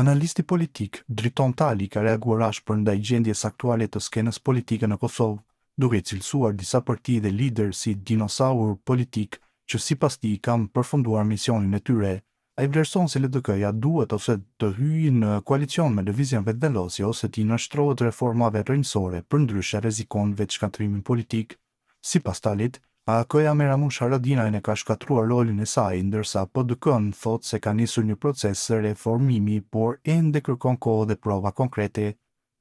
Analisti politik Driton Tali ka reaguar ashpër ndaj gjendjes aktuale të skenës politike në Kosovë, duke cilësuar disa parti dhe lider si dinosaur politik që sipas tij kanë përfunduar misionin e tyre. Ai vlerëson se LDK-ja duhet ose të hyjë në koalicion me lëvizjen vetëvendosi ose t'i nënshtrohet reformave rrënjësore, përndryshe rrezikon vetë shkatrimin politik. Sipas Talit, AKJ-ja me Ramush Haradinajin e ka shkatruar rolin e saj, ndërsa PDK-n thotë se ka nisur një proces reformimi, por ende kërkon kohë dhe prova konkrete.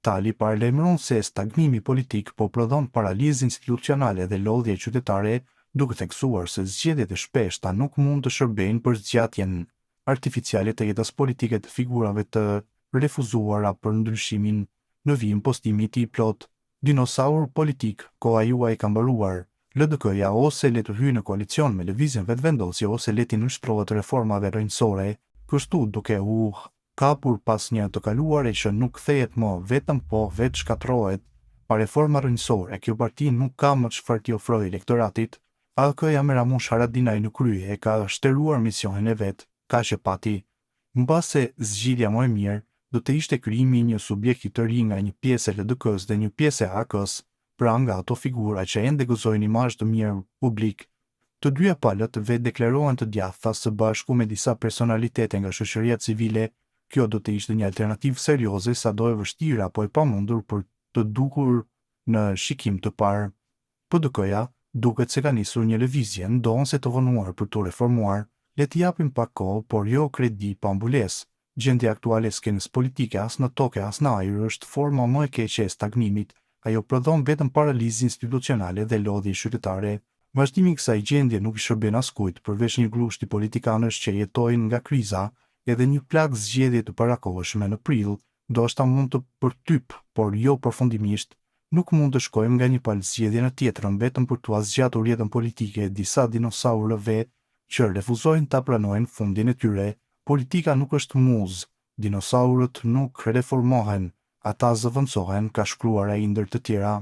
Tali paralajmëron se stagnimi politik po prodhon paralizë institucionale dhe lodhje qytetare, duke theksuar se zgjedhjet e shpeshta nuk mund të shërbejnë për zgjatjen artificiale të jetës politike të figurave të refuzuara për ndryshimin. Në vijim postimi i tij plot, dinosaur politik, koha juaj ka mbaruar. LDK-ja ose le të hyjë në koalicion me lëvizjen vetëvendosje ose le të nënshtrohet reformave rrënjësore, kështu duke u kapur pas një të kaluare që nuk kthehet më vetëm po vetë shkatrohet. Pa reforma rrënjësore, kjo parti nuk ka më çfarë t'i ofrojë elektoratit. AKJ-ja me Ramush Haradinaj në krye ka shtëruar misionin e vet, ka që pati. Mbase zgjidhja më e mirë do të ishte krijimi i një subjekti të ri nga një pjesë e LDK-s dhe një pjesë e AK-s, pra nga ato figura që ende gëzojnë imazh të mirë publik. Të dyja palët vetë deklarohen të djathta së bashku me disa personalitete nga shoqëria civile. Kjo do të ishte një alternativë serioze, sado e vështirë apo e pamundur për të dukur në shikim të parë. PDK-ja duket se ka nisur një lëvizje, ndonse të vonuar për të reformuar. Le t'i japim pak kohë, por jo kredi pa mbulesë. Gjendja aktuale e skenës politike as në tokë as në ajër është forma më e keqe e stagnimit. Ajo prodhon vetëm paralizë institucionale dhe lodhje qytetare. Vazhdimi i kësaj gjendje nuk i shërben askujt përveç një grushti politikanësh që jetojnë nga kriza, edhe një plagë zgjedhje të parakohshme në prill, ndoshta mund të përtyp, por jo përfundimisht. Nuk mund të shkojmë nga një palë zgjedhje në tjetrën vetëm për t'u zgjatur jetën politike disa dinosaurëve që refuzojnë ta pranojnë fundin e tyre. Politika nuk është muzë, dinosaurët nuk reformohen, ata zëvendësohen, ka shkruar ai ndër të tjera.